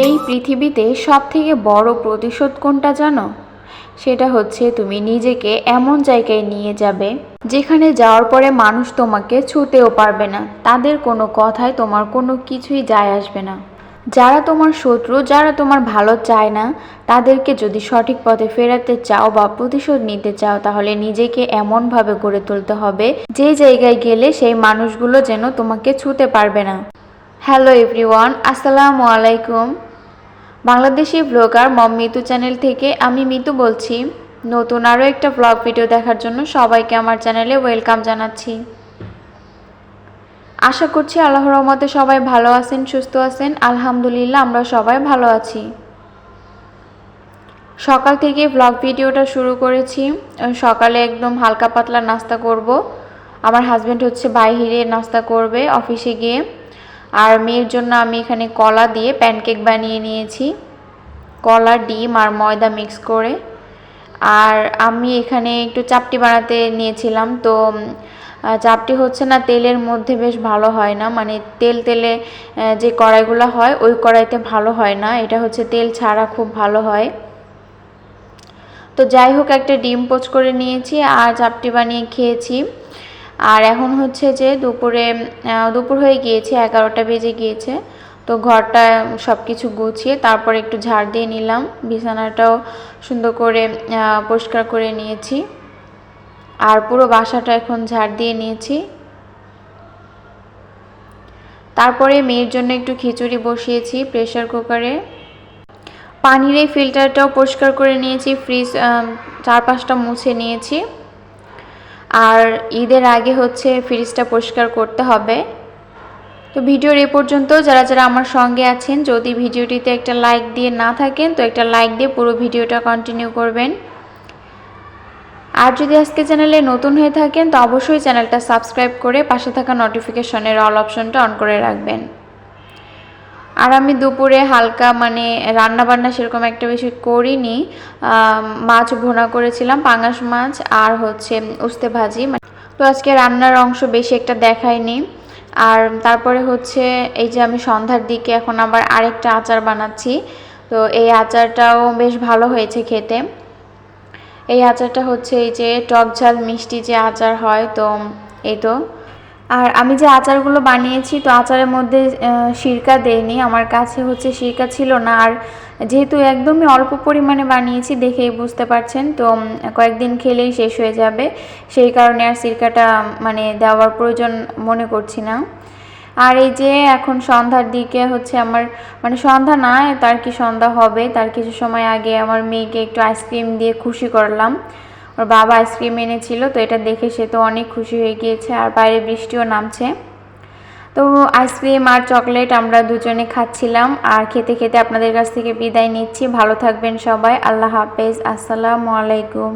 এই পৃথিবীতে সবথেকে বড় প্রতিশোধ কোনটা জানো? সেটা হচ্ছে তুমি নিজেকে এমন জায়গায় নিয়ে যাবে যেখানে যাওয়ার পরে মানুষ তোমাকে ছুঁতেও পারবে না, তাদের কোনো কথায় তোমার কোনো কিছুই যায় আসবে না। যারা তোমার শত্রু, যারা তোমার ভালো চায় না, তাদেরকে যদি সঠিক পথে ফেরাতে চাও বা প্রতিশোধ নিতে চাও, তাহলে নিজেকে এমনভাবে গড়ে তুলতে হবে যে জায়গায় গেলে সেই মানুষগুলো যেন তোমাকে ছুঁতে পারবে না। হ্যালো এভরিওয়ান, আসসালামু আলাইকুম। বাংলাদেশি ব্লগার মম মিতু চ্যানেল থেকে আমি মিতু বলছি। নতুন আরও একটা ব্লগ ভিডিও দেখার জন্য সবাইকে আমার চ্যানেলে ওয়েলকাম জানাচ্ছি। আশা করছি আল্লাহর রহমতে সবাই ভালো আছেন, সুস্থ আছেন। আলহামদুলিল্লাহ, আমরা সবাই ভালো আছি। সকাল থেকে ব্লগ ভিডিওটা শুরু করেছি। সকালে একদম হালকা পাতলা নাস্তা করব। আমার হাজব্যান্ড হচ্ছে বাইরে নাস্তা করবে অফিসে গিয়ে। আর মেয়ের জন্য আমি এখানে কলা দিয়ে প্যানকেক বানিয়ে নিয়েছি, কলা, ডিম আর ময়দা মিক্স করে। আর আমি এখানে একটু চাপটি বানাতে নিয়েছিলাম, তো চাপটি হচ্ছে না তেলের মধ্যে বেশ ভালো হয় না, মানে তেলে যে কড়াইগুলো হয় ওই কড়াইতে ভালো হয় না, এটা হচ্ছে তেল ছাড়া খুব ভালো হয়। তো যাই হোক, একটা ডিম পোচ করে নিয়েছি আর চাপটি বানিয়ে খেয়েছি। আর এখন হচ্ছে যে দুপুর হয়ে গিয়েছে, 11টা বেজে গিয়েছে। তো ঘরটা সব কিছু গুছিয়ে তারপর একটু ঝাড় দিয়ে নিলাম, বিছানাটাও সুন্দর করে পরিষ্কার করে নিয়েছি। আর পুরো বাসাটা এখন ঝাড় দিয়ে নিয়েছি। তারপরে মেয়ের জন্য একটু খিচুড়ি বসিয়েছি প্রেসার কুকারে। পানির এই ফিল্টারটাও পরিষ্কার করে নিয়েছি, ফ্রিজ 4-5টা মুছে নিয়েছি। আর ঈদের আগে হচ্ছে ফ্রিজটা পরিষ্কার করতে হবে। তো ভিডিওর এ পর্যন্ত যারা যারা আমার সঙ্গে আছেন, যদি ভিডিওটিতে একটা লাইক দিয়ে না থাকেন তো একটা লাইক দিয়ে পুরো ভিডিওটা কন্টিনিউ করবেন। আর যদি আজকে চ্যানেলে নতুন হয়ে থাকেন তো অবশ্যই চ্যানেলটা সাবস্ক্রাইব করে পাশে থাকা নোটিফিকেশনের অল অপশনটা অন করে রাখবেন। আর আমি দুপুরে হালকা রান্না বান্না সেরকম একটা বেশি করিনি। মাছ ভুনা করেছিলাম, পাঙাশ মাছ, আর হচ্ছে উস্তে ভাজি। তো আজকে রান্নার অংশ বেশি একটা দেখাইনি। আর তারপরে হচ্ছে এই যে আমি সন্ধ্যার দিকে এখন আবার আরেকটা আচার বানাচ্ছি। তো এই আচারটাও বেশ ভালো হয়েছে খেতে। এই আচারটা হচ্ছে এই যে টক ঝাল মিষ্টি যে আচার হয়, তো এই তো। আর আমি যে আচারগুলো বানিয়েছি, তো আচারের মধ্যে সিরকা দেইনি, আমার কাছে হচ্ছে সিরকা ছিল না। আর যেহেতু একদমই অল্প পরিমাণে বানিয়েছি, দেখেই বুঝতে পারছেন, তো কয়েকদিন খেলেই শেষ হয়ে যাবে, সেই কারণে আর সিরকাটা দেওয়ার প্রয়োজন মনে করছি না। আর এই যে এখন সন্ধ্যার দিকে হচ্ছে আমার সন্ধ্যা না, তার কি সন্ধ্যা হবে তার কিছু সময় আগে আমার মেয়েকে একটু আইসক্রিম দিয়ে খুশি করলাম। ওর বাবা আইসক্রিম এনেছিল, তো এটা দেখে সে তো অনেক খুশি হয়ে গিয়েছে। আর বাইরে বৃষ্টিও নামছে। তো আইসক্রিম আর চকলেট আমরা দুজনে খাচ্ছিলাম। আর খেতে খেতে আপনাদের কাছ থেকে বিদায় নিচ্ছি। ভালো থাকবেন সবাই। আল্লাহ হাফেজ। আসসালামু আলাইকুম।